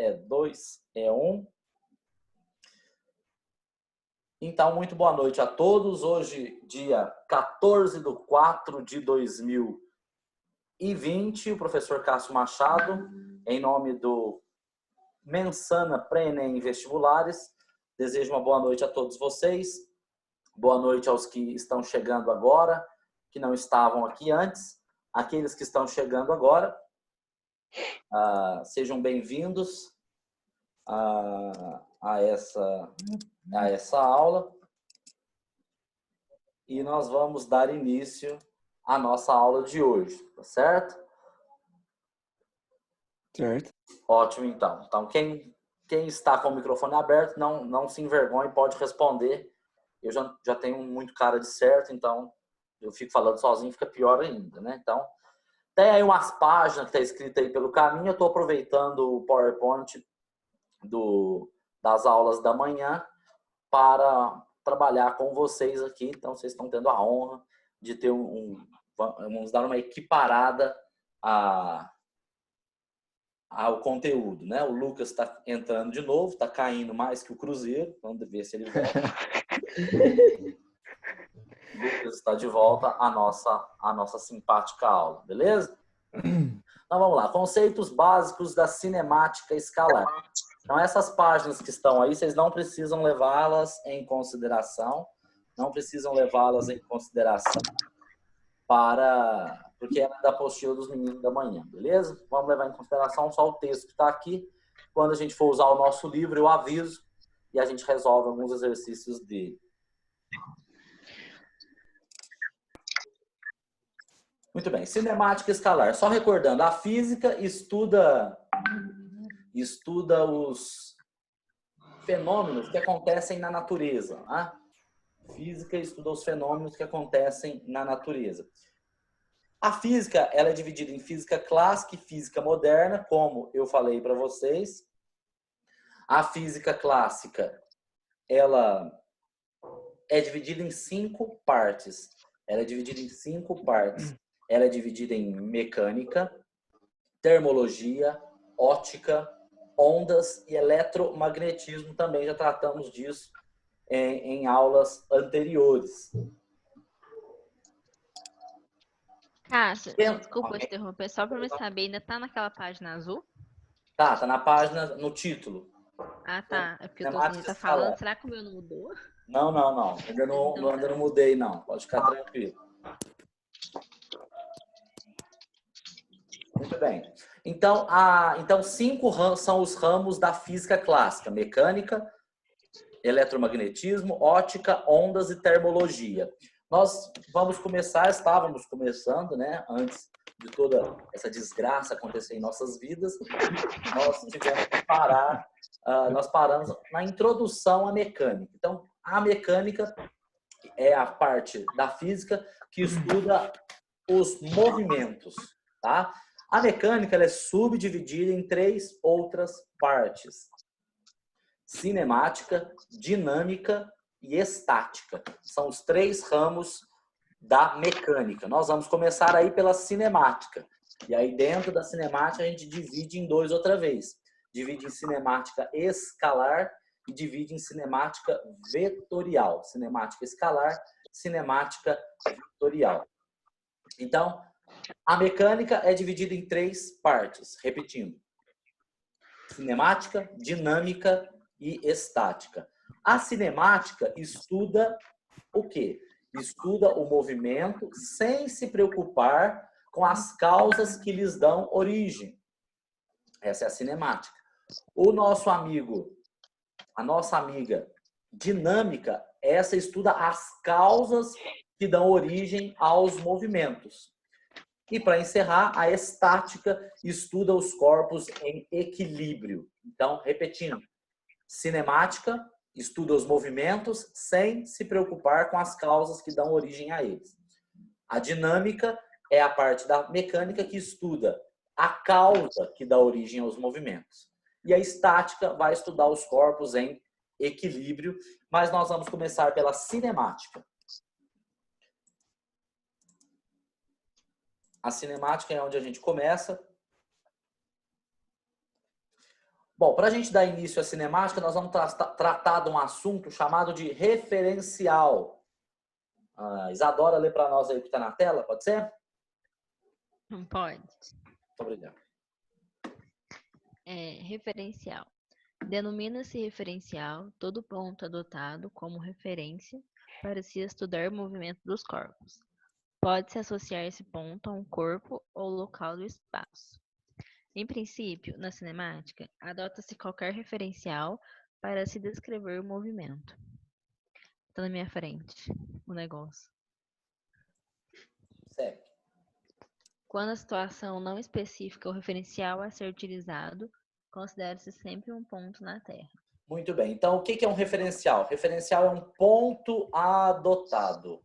é 2, é 1. Então, muito boa noite a todos. Hoje, dia 14/4/2020, o professor Cássio Machado, em nome do Mensana Pré-ENEM Vestibulares, desejo uma boa noite a todos vocês. Boa noite aos que estão chegando agora, que não estavam aqui antes. Aqueles que estão chegando agora, sejam bem-vindos a essa aula. E nós vamos dar início à nossa aula de hoje, tá certo? Certo. Ótimo, então. Então, quem está com o microfone aberto, não se envergonhe, pode responder. Eu já tenho muito cara de certo, então eu fico falando sozinho, fica pior ainda, né? Então, tem aí umas páginas que está escrita aí pelo caminho. Eu estou aproveitando o PowerPoint das aulas da manhã para trabalhar com vocês aqui. Então, vocês estão tendo a honra de ter vamos dar uma equiparada ao conteúdo, né? O Lucas está entrando de novo, está caindo mais que o Cruzeiro. Vamos ver se ele volta. O Lucas está de volta à nossa simpática aula, beleza? Então, vamos lá. Conceitos básicos da cinemática escalar. Então, essas páginas que estão aí, vocês não precisam levá-las em consideração. Não precisam levá-las em consideração porque é da apostila dos meninos da manhã, beleza? Vamos levar em consideração só o texto que está aqui. Quando a gente for usar o nosso livro, eu aviso e a gente resolve alguns exercícios dele. Muito bem. Cinemática escalar. Só recordando, a física estuda os fenômenos que acontecem na natureza. A física estuda os fenômenos que acontecem na natureza. A física, ela é dividida em física clássica e física moderna, como eu falei para vocês. A física clássica, ela é dividida em 5 partes. Ela é dividida em mecânica, termologia, óptica, ondas e eletromagnetismo. Também já tratamos disso em aulas anteriores. Cássio, desculpa te interromper, só para eu saber, ainda tá naquela página azul? Tá na página, no título. Ah, tá. É porque você tá falando, será que o meu não mudou? Não. Ainda não mudei, não. Pode ficar tranquilo. Muito bem. Então, 5 são os ramos da física clássica: mecânica, eletromagnetismo, óptica, ondas e termologia. Nós estávamos começando, né? Antes de toda essa desgraça acontecer em nossas vidas, nós tivemos que parar. Nós paramos na introdução à mecânica. Então, a mecânica é a parte da física que estuda os movimentos, tá? A mecânica ela é subdividida em 3 outras partes: cinemática, dinâmica e estática. São os 3 ramos da mecânica. Nós vamos começar aí pela cinemática. E aí dentro da cinemática a gente divide em 2 outra vez. Divide em cinemática escalar e divide em cinemática vetorial. Cinemática escalar, cinemática vetorial. Então, a mecânica é dividida em 3 partes. Repetindo: cinemática, dinâmica e estática. A cinemática estuda o quê? Estuda o movimento sem se preocupar com as causas que lhes dão origem. Essa é a cinemática. A nossa amiga dinâmica, essa estuda as causas que dão origem aos movimentos. E para encerrar, a estática estuda os corpos em equilíbrio. Então, repetindo: cinemática estuda os movimentos sem se preocupar com as causas que dão origem a eles. A dinâmica é a parte da mecânica que estuda a causa que dá origem aos movimentos. E a estática vai estudar os corpos em equilíbrio, mas nós vamos começar pela cinemática. A cinemática é onde a gente começa. Bom, para a gente dar início à cinemática, nós vamos tratar de um assunto chamado de referencial. A Isadora, lê para nós aí o que está na tela, pode ser? Não pode. Muito obrigado. Referencial. Denomina-se referencial todo ponto adotado como referência para se estudar o movimento dos corpos. Pode-se associar esse ponto a um corpo ou local do espaço. Em princípio, na cinemática, adota-se qualquer referencial para se descrever o movimento. Está na minha frente o negócio. Certo. Quando a situação não especifica o referencial a ser utilizado, considera-se sempre um ponto na Terra. Muito bem. Então, o que é um referencial? Referencial é um ponto adotado,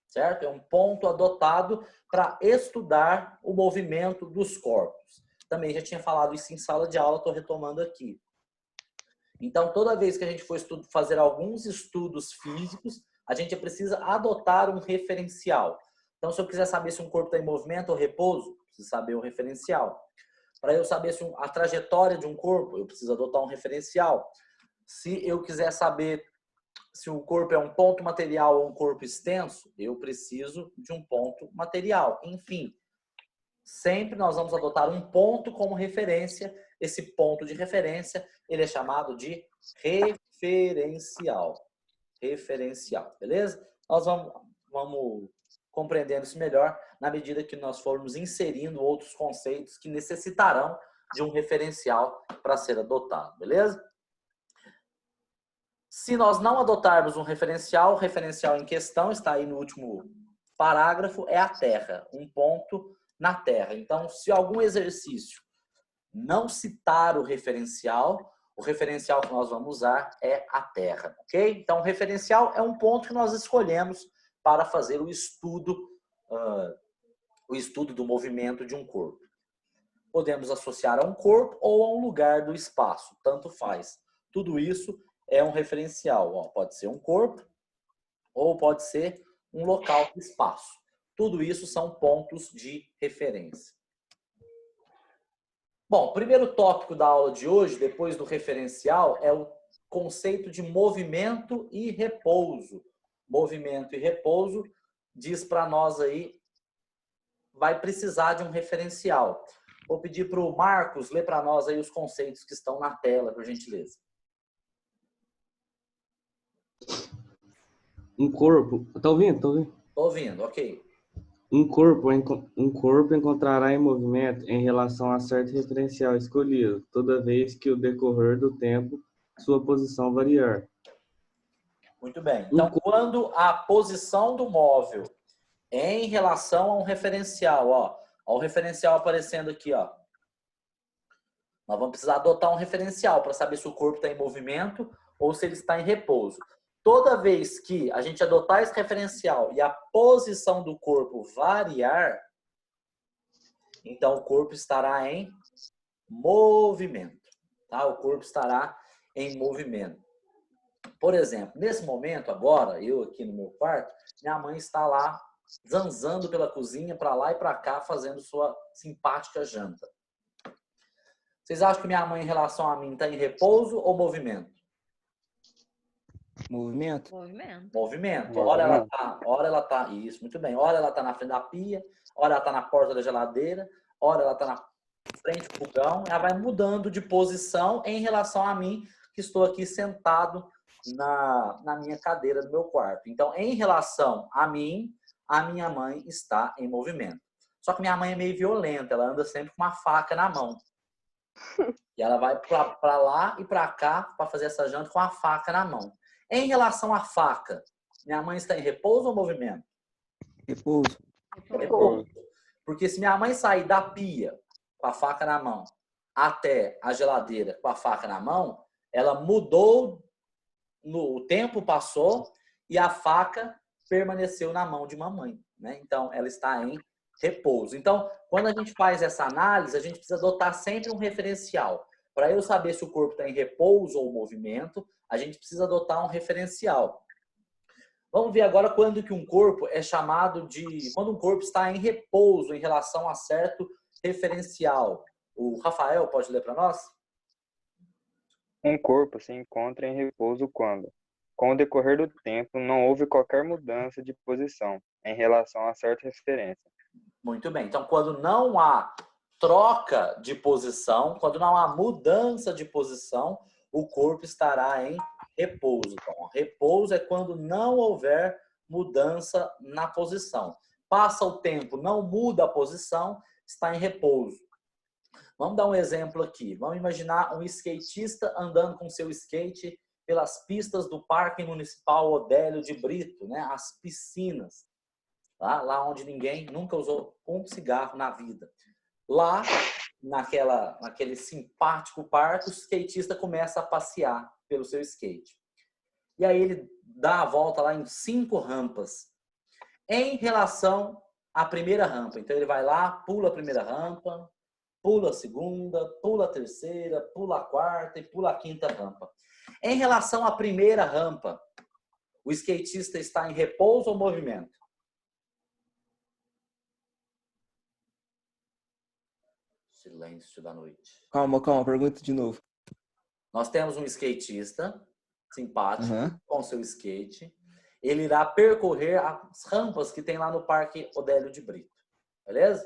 certo? É um ponto adotado para estudar o movimento dos corpos. Também já tinha falado isso em sala de aula, estou retomando aqui. Então, toda vez que a gente for fazer alguns estudos físicos, a gente precisa adotar um referencial. Então, se eu quiser saber se um corpo está em movimento ou repouso, preciso saber o referencial. Para eu saber se a trajetória de um corpo, eu preciso adotar um referencial. Se eu quiser saber se o corpo é um ponto material ou um corpo extenso, eu preciso de um ponto material. Enfim, sempre nós vamos adotar um ponto como referência. Esse ponto de referência, ele é chamado de referencial. Referencial, beleza? Nós vamos compreendendo isso melhor na medida que nós formos inserindo outros conceitos que necessitarão de um referencial para ser adotado, beleza? Se nós não adotarmos um referencial, o referencial em questão está aí no último parágrafo, é a Terra, um ponto na Terra. Então, se algum exercício não citar o referencial que nós vamos usar é a Terra, ok? Então, o referencial é um ponto que nós escolhemos para fazer o estudo do movimento de um corpo. Podemos associar a um corpo ou a um lugar do espaço, tanto faz. Tudo isso é um referencial. Pode ser um corpo ou pode ser um local do espaço. Tudo isso são pontos de referência. Bom, o primeiro tópico da aula de hoje, depois do referencial, é o conceito de movimento e repouso. Movimento e repouso diz para nós aí, vai precisar de um referencial. Vou pedir para o Marcos ler para nós aí os conceitos que estão na tela, por gentileza. Um corpo... Tá ouvindo? Tá ouvindo? Tô ouvindo, ok. Um corpo encontrará em movimento em relação a certo referencial escolhido, toda vez que o decorrer do tempo sua posição variar. Muito bem. Então, quando a posição do móvel em relação a um referencial, ó o referencial aparecendo aqui, ó. Nós vamos precisar adotar um referencial para saber se o corpo está em movimento ou se ele está em repouso. Toda vez que a gente adotar esse referencial e a posição do corpo variar, então o corpo estará em movimento, tá? O corpo estará em movimento. Por exemplo, nesse momento agora, eu aqui no meu quarto, minha mãe está lá zanzando pela cozinha, para lá e para cá, fazendo sua simpática janta. Vocês acham que minha mãe, em relação a mim, está em repouso ou movimento? Movimento. Movimento. Ora ela tá, isso, muito bem. Ora ela está na frente da pia, ora ela está na porta da geladeira, ora ela está na frente do fogão. Ela vai mudando de posição em relação a mim, que estou aqui sentado na minha cadeira do meu quarto. Então, em relação a mim, a minha mãe está em movimento. Só que minha mãe é meio violenta, ela anda sempre com uma faca na mão. E ela vai para lá e para cá para fazer essa janta com a faca na mão. Em relação à faca, minha mãe está em repouso ou movimento? Repouso. Repouso. Porque se minha mãe sair da pia com a faca na mão até a geladeira com a faca na mão, ela mudou, o tempo passou e a faca permaneceu na mão de mamãe, né? Então, ela está em repouso. Então, quando a gente faz essa análise, a gente precisa adotar sempre um referencial. Para eu saber se o corpo está em repouso ou movimento, a gente precisa adotar um referencial. Vamos ver agora quando que um corpo é chamado de... Quando um corpo está em repouso em relação a certo referencial. O Rafael pode ler para nós? Um corpo se encontra em repouso quando, com o decorrer do tempo, não houve qualquer mudança de posição em relação a certa referência. Muito bem. Então, quando não há troca de posição, quando não há mudança de posição, o corpo estará em repouso. Então, repouso é quando não houver mudança na posição. Passa o tempo, não muda a posição, está em repouso. Vamos dar um exemplo aqui. Vamos imaginar um skatista andando com seu skate pelas pistas do Parque Municipal Odélio de Brito, né? As piscinas. Lá onde ninguém nunca usou um cigarro na vida. Lá, naquele simpático parque, o skatista começa a passear pelo seu skate. E aí ele dá a volta lá em 5 rampas. Em relação à primeira rampa. Então ele vai lá, pula a primeira rampa, pula a segunda, pula a terceira, pula a quarta e pula a quinta rampa. Em relação à primeira rampa, o skatista está em repouso ou movimento? Silêncio da noite. Calma, pergunta de novo. Nós temos um skatista simpático Uhum. com seu skate. Ele irá percorrer as rampas que tem lá no Parque Odélio de Brito. Beleza?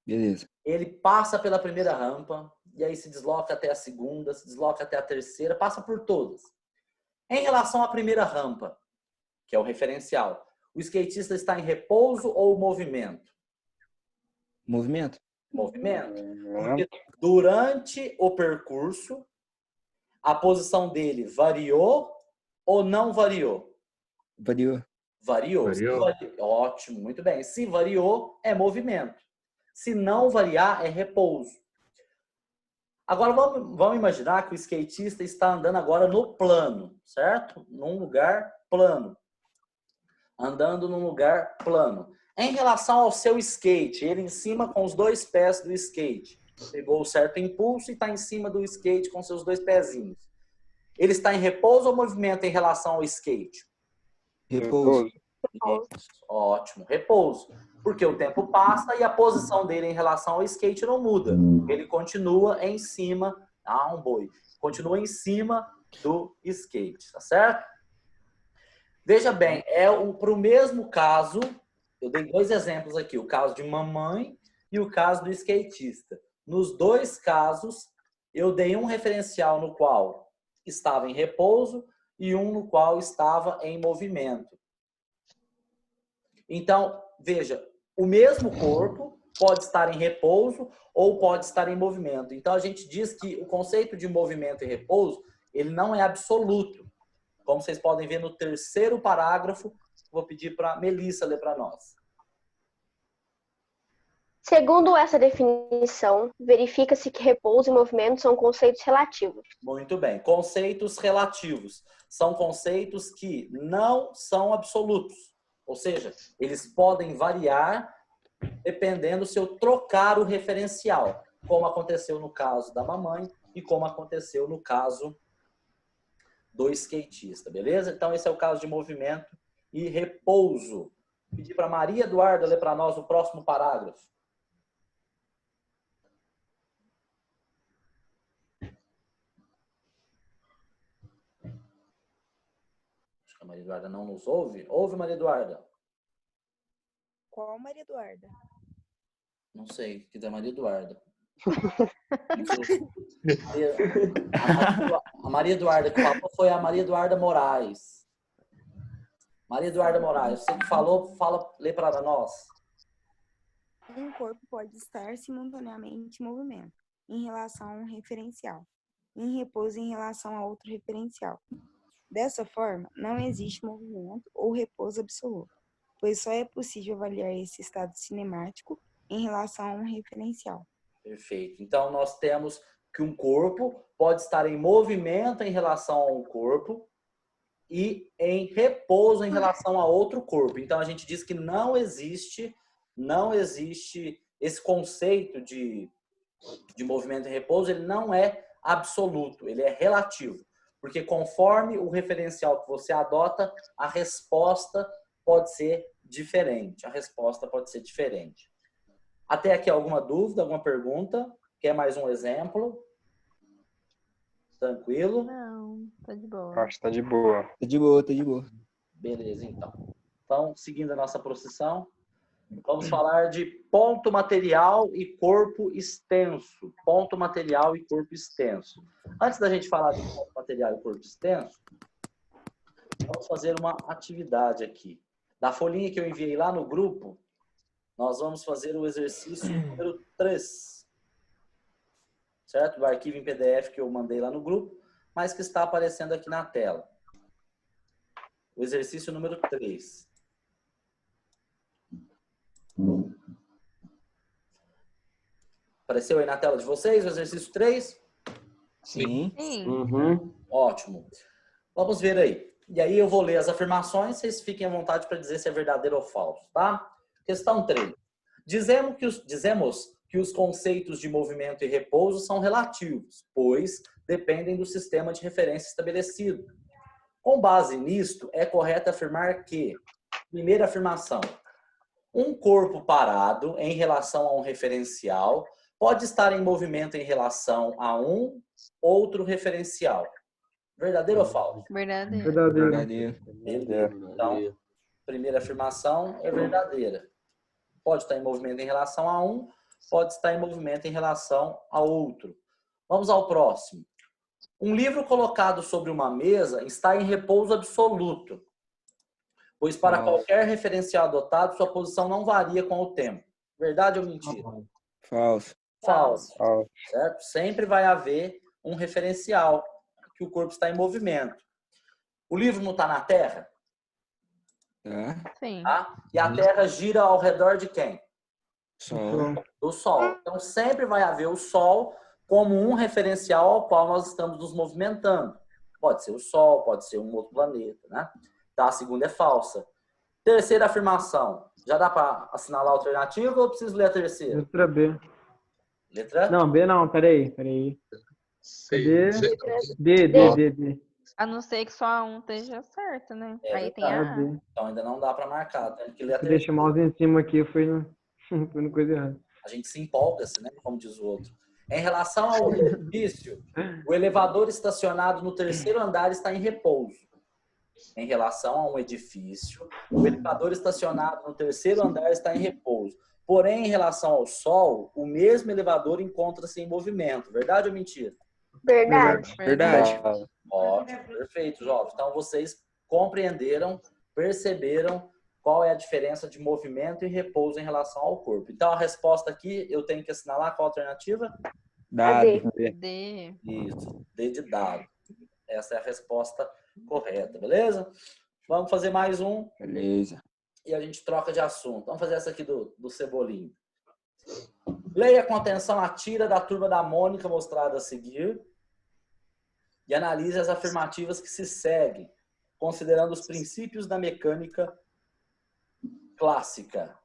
Beleza. Ele passa pela primeira rampa e aí se desloca até a segunda, se desloca até a terceira, passa por todas. Em relação à primeira rampa, que é o referencial, o skatista está em repouso ou movimento? Movimento? Movimento. Porque durante o percurso, a posição dele variou ou não variou? Variou. Variou. Ótimo, muito bem. Se variou, é movimento. Se não variar, é repouso. Agora, vamos imaginar que o skatista está andando agora no plano, certo? Num lugar plano. Andando num lugar plano. Em relação ao seu skate, ele em cima com os 2 pés do skate. Pegou o certo impulso e está em cima do skate com seus 2 pezinhos. Ele está em repouso ou movimento em relação ao skate? Repouso. Ótimo, repouso. Porque o tempo passa e a posição dele em relação ao skate não muda. Ele continua em cima, um boi. Continua em cima do skate, tá certo? Veja bem, para o mesmo caso, eu dei 2 exemplos aqui, o caso de mamãe e o caso do skatista. Nos 2 casos, eu dei um referencial no qual estava em repouso e um no qual estava em movimento. Então, veja, o mesmo corpo pode estar em repouso ou pode estar em movimento. Então, a gente diz que o conceito de movimento e repouso, ele não é absoluto. Como vocês podem ver no 3º parágrafo, vou pedir para a Melissa ler para nós. Segundo essa definição, verifica-se que repouso e movimento são conceitos relativos. Muito bem. Conceitos relativos são conceitos que não são absolutos. Ou seja, eles podem variar dependendo se eu trocar o referencial, como aconteceu no caso da mamãe e como aconteceu no caso do skatista, beleza? Então, esse é o caso de movimento e repouso. Vou pedir para Maria Eduarda ler para nós o próximo parágrafo. Acho que a Maria Eduarda não nos ouve. Ouve, Maria Eduarda? Qual Maria Eduarda? Não sei, que da Maria Eduarda. A Maria Eduarda que falou foi a Maria Eduarda Moraes. Maria Eduarda Moraes, você que falou, lê para nós. Um corpo pode estar simultaneamente em movimento, em relação a um referencial, em repouso em relação a outro referencial. Dessa forma, não existe movimento ou repouso absoluto, pois só é possível avaliar esse estado cinemático em relação a um referencial. Perfeito. Então, nós temos que um corpo pode estar em movimento em relação a um corpo e em repouso em relação a outro corpo. Então, a gente diz que não existe esse conceito de movimento e repouso, ele não é absoluto, ele é relativo. Porque conforme o referencial que você adota, a resposta pode ser diferente. Até aqui alguma dúvida, alguma pergunta? Quer mais um exemplo? Tranquilo? Não, tá de boa. Acho que tá de boa. Tá de boa, tá de boa. Beleza, então. Então, seguindo a nossa procissão, vamos falar de ponto material e corpo extenso. Ponto material e corpo extenso. Antes da gente falar de ponto material e corpo extenso, vamos fazer uma atividade aqui. Da folhinha que eu enviei lá no grupo, nós vamos fazer o exercício número 3. Certo? O arquivo em PDF que eu mandei lá no grupo, mas que está aparecendo aqui na tela. O exercício número 3. Apareceu aí na tela de vocês o exercício 3? Sim. Sim. Uhum. Ótimo. Vamos ver aí. E aí eu vou ler as afirmações, vocês fiquem à vontade para dizer se é verdadeiro ou falso, tá? Questão 3. Dizemos que os conceitos de movimento e repouso são relativos, pois dependem do sistema de referência estabelecido. Com base nisto, é correto afirmar que, primeira afirmação, um corpo parado em relação a um referencial pode estar em movimento em relação a um outro referencial. Verdadeiro ou falso? Verdadeiro. Verdadeiro. Verdadeiro. Beleza. Então, primeira afirmação é verdadeira. Pode estar em movimento em relação a um, pode estar em movimento em relação a outro. Vamos ao próximo. Um livro colocado sobre uma mesa está em repouso absoluto, pois para Falso. qualquer referencial adotado, sua posição não varia com o tempo. Verdade ou mentira? Falso. Falso. Falso. Certo? Sempre vai haver um referencial que o corpo está em movimento. O livro não está na Terra? Tá. Sim. Tá? E a Terra gira ao redor de quem? Sol. Do Sol. Então, sempre vai haver o Sol como um referencial ao qual nós estamos nos movimentando. Pode ser o Sol, pode ser um outro planeta, né? Tá, a segunda é falsa. Terceira afirmação. Já dá para assinalar a alternativa ou preciso ler a terceira? Letra B. Letra? Não, B não, peraí. Sei. D. A não ser que só a um esteja certo, né? É Aí tem Ah, a A. D. Então ainda não dá para marcar. Tem que ler a Eu deixei terceira. o mouse em cima aqui, fui no coisa errada. A gente se empolga-se, né? Como diz o outro. Em relação ao edifício, o elevador estacionado no terceiro andar está em repouso. Em relação a um edifício, o elevador estacionado no terceiro andar está em repouso. Porém, em relação ao Sol, o mesmo elevador encontra-se em movimento. Verdade ou mentira? Verdade. Verdade. Ótimo, perfeito, jovens. Então, vocês compreenderam, perceberam qual é a diferença de movimento e repouso em relação ao corpo. Então, a resposta aqui, eu tenho que assinalar qual a alternativa? Dado. D. Isso, D de dado. Essa é a resposta correta, beleza? Vamos fazer mais um Beleza. e a gente troca de assunto. Vamos fazer essa aqui do Cebolinha. Leia com atenção a tira da turma da Mônica mostrada a seguir e analise as afirmativas que se seguem, considerando os princípios da mecânica clássica.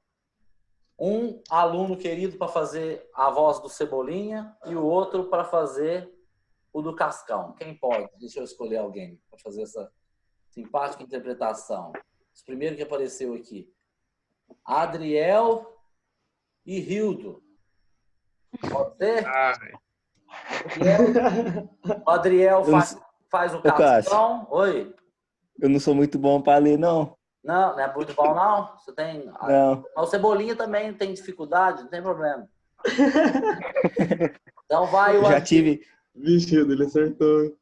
Um aluno querido para fazer a voz do Cebolinha e o outro para fazer o do Cascão. Quem pode? Deixa eu escolher alguém para fazer essa simpática interpretação. O primeiro que apareceu aqui. Adriel e Hildo. Pode ser? O Adriel faz o Cascão. Oi? Eu não sou muito bom para ler, não. Não é muito bom, não? Você tem... Não. Mas o Cebolinha também tem dificuldade, não tem problema. Então vai o Já tive. Vixe, ele acertou.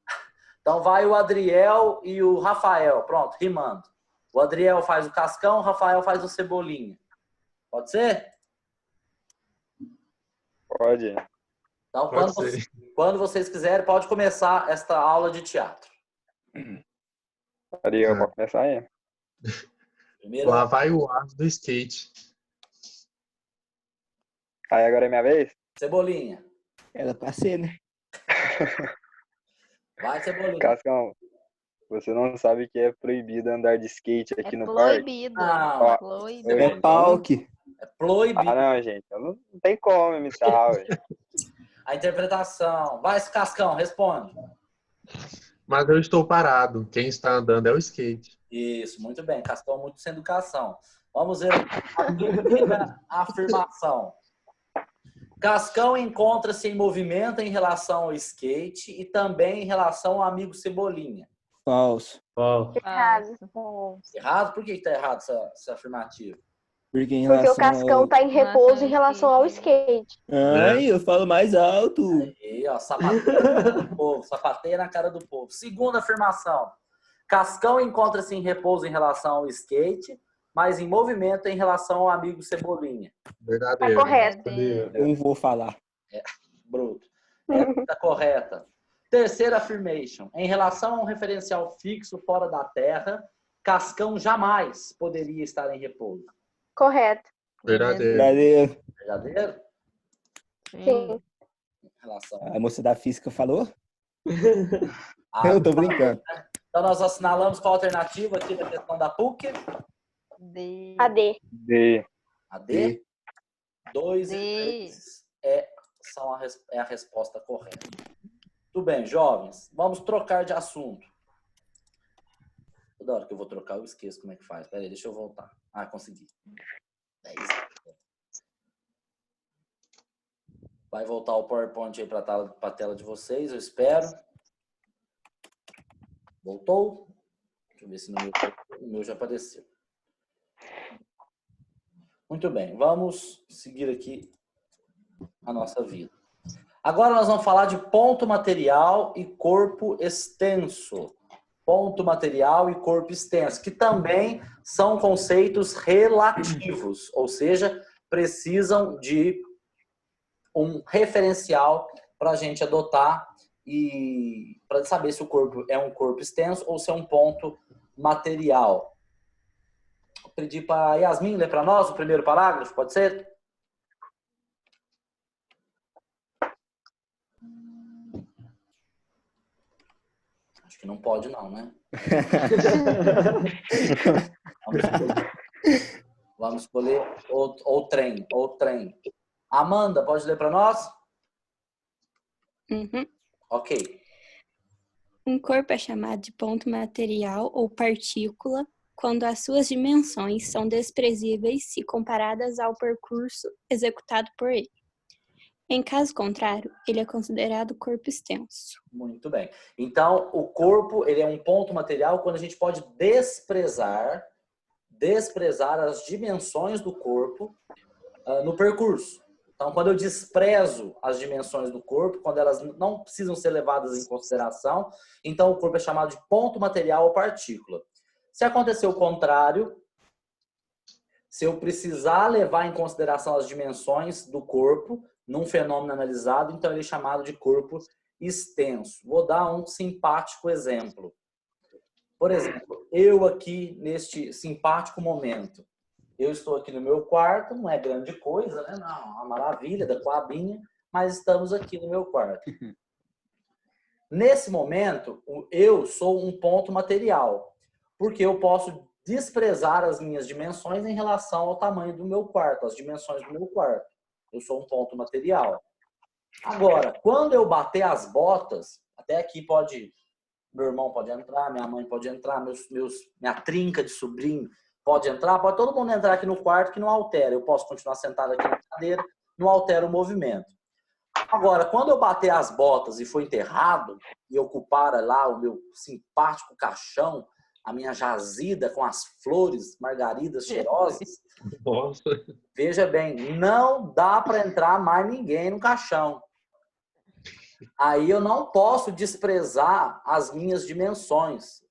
Então vai o Adriel e o Rafael. Pronto, rimando. O Adriel faz o Cascão, o Rafael faz o Cebolinha. Pode ser? Pode. Então, Pode ser. quando vocês quiserem, pode começar esta aula de teatro. Ariel, pode começar aí. Primeiro, Lá vai o ar do skate. Aí agora é minha vez? Cebolinha. Era pra ser, né? Vai, Cebolinha. Cascão, você não sabe que é proibido andar de skate aqui É no parque? proibido. Não. Proibido. É palque. É proibido. Ah, não, gente. Não tem como imitar, ué. A interpretação. Vai, Cascão, responde. Mas eu estou parado. Quem está andando é o skate. Isso, muito bem. Cascão muito sem educação. Vamos ver a primeira afirmação. Cascão encontra-se em movimento em relação ao skate e também em relação ao amigo Cebolinha. Falso. Falso. Errado. Errado? Por que está errado essa afirmativa? Porque em Porque o relação Cascão ao... está em repouso em relação ao skate. Ai, eu falo mais alto. Aí, ó, sapateia na cara do povo. Sapateia na cara do povo. Segunda afirmação. Cascão encontra-se em repouso em relação ao skate, mas em movimento em relação ao amigo Cebolinha. Verdadeiro. Tá correto. Eu não vou falar. Bruto. Está correta. Terceira affirmation. Em relação a um referencial fixo fora da Terra, Cascão jamais poderia estar em repouso. Correto. Verdadeiro. Verdadeiro. Verdadeiro? Sim. Em relação A moça da física falou? a... Eu tô brincando. Então, nós assinalamos qual a alternativa aqui da questão da PUC? D. A D. D. A D? 2 D. e 3 é a resposta correta. Tudo bem, jovens. Vamos trocar de assunto. Toda hora que eu vou trocar, eu esqueço como é que faz. Peraí, deixa eu voltar. Ah, consegui. É isso. Vai voltar o PowerPoint aí para a tela de vocês, eu espero. Voltou? Deixa eu ver se no meu já apareceu. Muito bem, vamos seguir aqui a nossa vida. Agora nós vamos falar de ponto material e corpo extenso. Ponto material e corpo extenso, que também são conceitos relativos, ou seja, precisam de um referencial para a gente adotar e para saber se o corpo é um corpo extenso ou se é um ponto material. Vou pedir para a Yasmin ler para nós o primeiro parágrafo, pode ser? Acho que não pode não, né? Vamos escolher ou trem. Amanda, pode ler para nós? Uhum. Ok. Um corpo é chamado de ponto material ou partícula quando as suas dimensões são desprezíveis se comparadas ao percurso executado por ele. Em caso contrário, ele é considerado corpo extenso. Muito bem. Então, o corpo ele é um ponto material quando a gente pode desprezar as dimensões do corpo no percurso. Então, quando eu desprezo as dimensões do corpo, quando elas não precisam ser levadas em consideração, então o corpo é chamado de ponto material ou partícula. Se acontecer o contrário, se eu precisar levar em consideração as dimensões do corpo num fenômeno analisado, então ele é chamado de corpo extenso. Vou dar um simpático exemplo. Por exemplo, eu aqui neste simpático momento, eu estou aqui no meu quarto, não é grande coisa, né? Não, uma maravilha da Coabinha, mas estamos aqui no meu quarto. Nesse momento, eu sou um ponto material, porque eu posso desprezar as minhas dimensões em relação ao tamanho do meu quarto, as dimensões do meu quarto. Eu sou um ponto material. Agora, quando eu bater as botas, até aqui meu irmão pode entrar, minha mãe pode entrar, minha trinca de sobrinho pode entrar, pode todo mundo entrar aqui no quarto que não altera. Eu posso continuar sentado aqui na cadeira, não altera o movimento. Agora, quando eu bater as botas e for enterrado e ocupar lá o meu simpático caixão, a minha jazida com as flores, margaridas cheirosas, Nossa. veja bem, não dá para entrar mais ninguém no caixão. Aí eu não posso desprezar as minhas dimensões.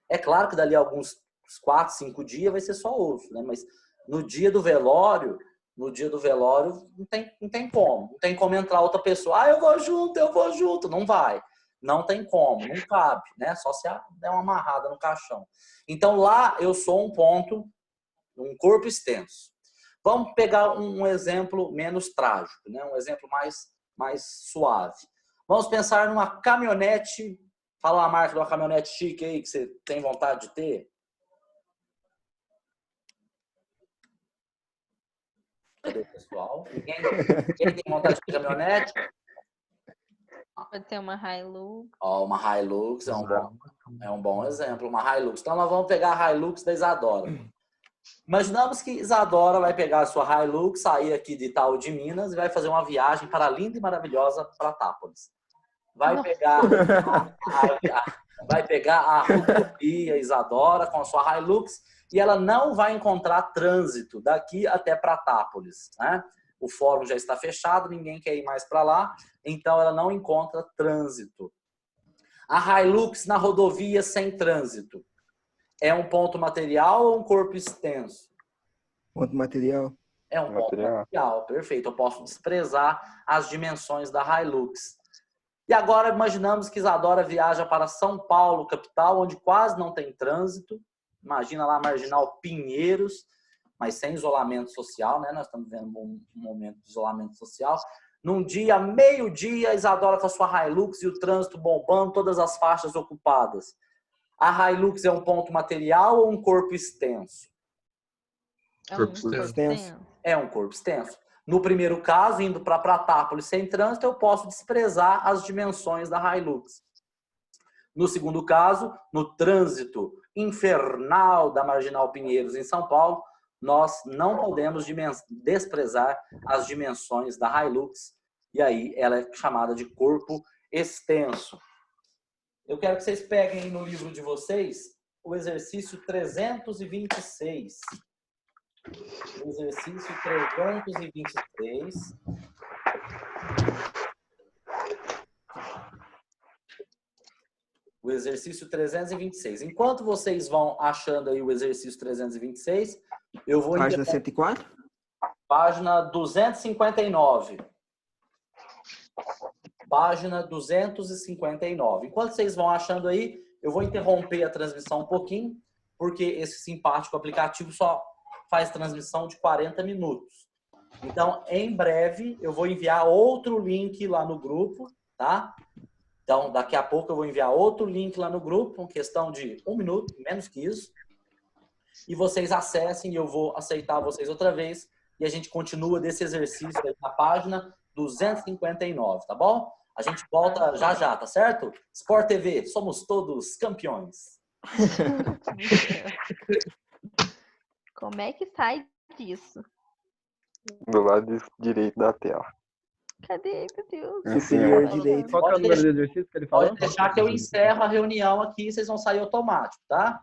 É claro que dali a alguns 4, 5 dias vai ser só osso, né? Mas no dia do velório não tem como. Não tem como entrar outra pessoa. Ah, eu vou junto. Não vai. Não tem como, não cabe, né? Só se der uma amarrada no caixão. Então lá eu sou um ponto, um corpo extenso. Vamos pegar um exemplo menos trágico, né? Um exemplo mais suave. Vamos pensar numa caminhonete. Fala a marca de uma caminhonete chique aí que você tem vontade de ter. Cadê o pessoal? Ninguém tem vontade de ter caminhonete? Pode ser uma Hilux. Uma Hilux é um bom exemplo, uma Hilux. Então nós vamos pegar a Hilux da Isadora. Imaginamos que Isadora vai pegar a sua Hilux, sair aqui de Itaú de Minas e vai fazer uma viagem para a linda e maravilhosa Pratápolis. Vai pegar a rodovia Isadora com a sua Hilux e ela não vai encontrar trânsito daqui até Pratápolis, né? O fórum já está fechado, ninguém quer ir mais para lá, então ela não encontra trânsito. A Hilux na rodovia sem trânsito é um ponto material ou um corpo extenso? Ponto material. É um ponto material, perfeito. Eu posso desprezar as dimensões da Hilux. E agora imaginamos que Isadora viaja para São Paulo, capital, onde quase não tem trânsito. Imagina lá a Marginal Pinheiros, mas sem isolamento social, né? Nós estamos vendo um momento de isolamento social. Num dia, meio-dia, Isadora com a sua Hilux e o trânsito bombando, todas as faixas ocupadas. A Hilux é um ponto material ou um corpo extenso? É um corpo extenso. No primeiro caso, indo para Pratápolis sem trânsito, eu posso desprezar as dimensões da Hilux. No segundo caso, no trânsito infernal da Marginal Pinheiros em São Paulo, nós não podemos desprezar as dimensões da Hilux. E aí ela é chamada de corpo extenso. Eu quero que vocês peguem no livro de vocês o exercício 326. O exercício 326. O exercício 326. Enquanto vocês vão achando aí o exercício 326, eu vou... Página 104? Página 259. Página 259. Enquanto vocês vão achando aí, eu vou interromper a transmissão um pouquinho, porque esse simpático aplicativo só faz transmissão de 40 minutos. Então, em breve, eu vou enviar outro link lá no grupo, tá? Então, daqui a pouco eu vou enviar outro link lá no grupo, em questão de 1 minuto, menos que isso. E vocês acessem e eu vou aceitar vocês outra vez. E a gente continua desse exercício aí na página 259, tá bom? A gente volta já já, tá certo? Sport TV, somos todos campeões. Como é que sai disso? Do lado direito da tela. Cadê, meu Deus? Inferior direito. Qual que é o número do exercício que ele falou? Pode deixar que eu encerro a reunião aqui e vocês vão sair automático, tá?